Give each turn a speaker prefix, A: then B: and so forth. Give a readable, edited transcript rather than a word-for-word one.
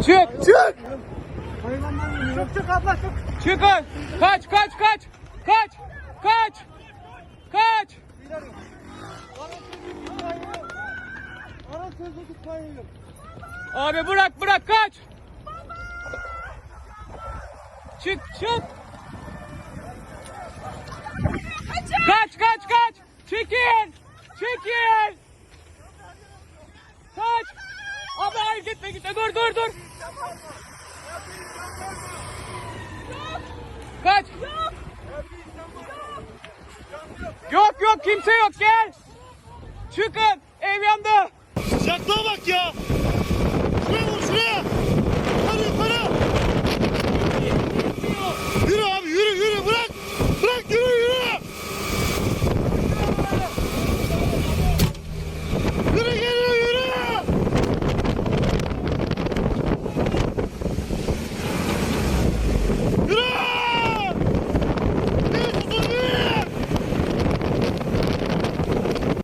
A: Çık.
B: Çık.
C: Çık abla çık.
A: Çıkın. Kaç.
C: Ara sözü tutmayın.
A: Abi bırak kaç. Çık. Kaç. Çekil. Kaç. Abi hayır gitme. Dur. Kaç. Yok kimse yok gel. Çıkın ev yandı.
B: Sıcaklığa bak ya. Şuraya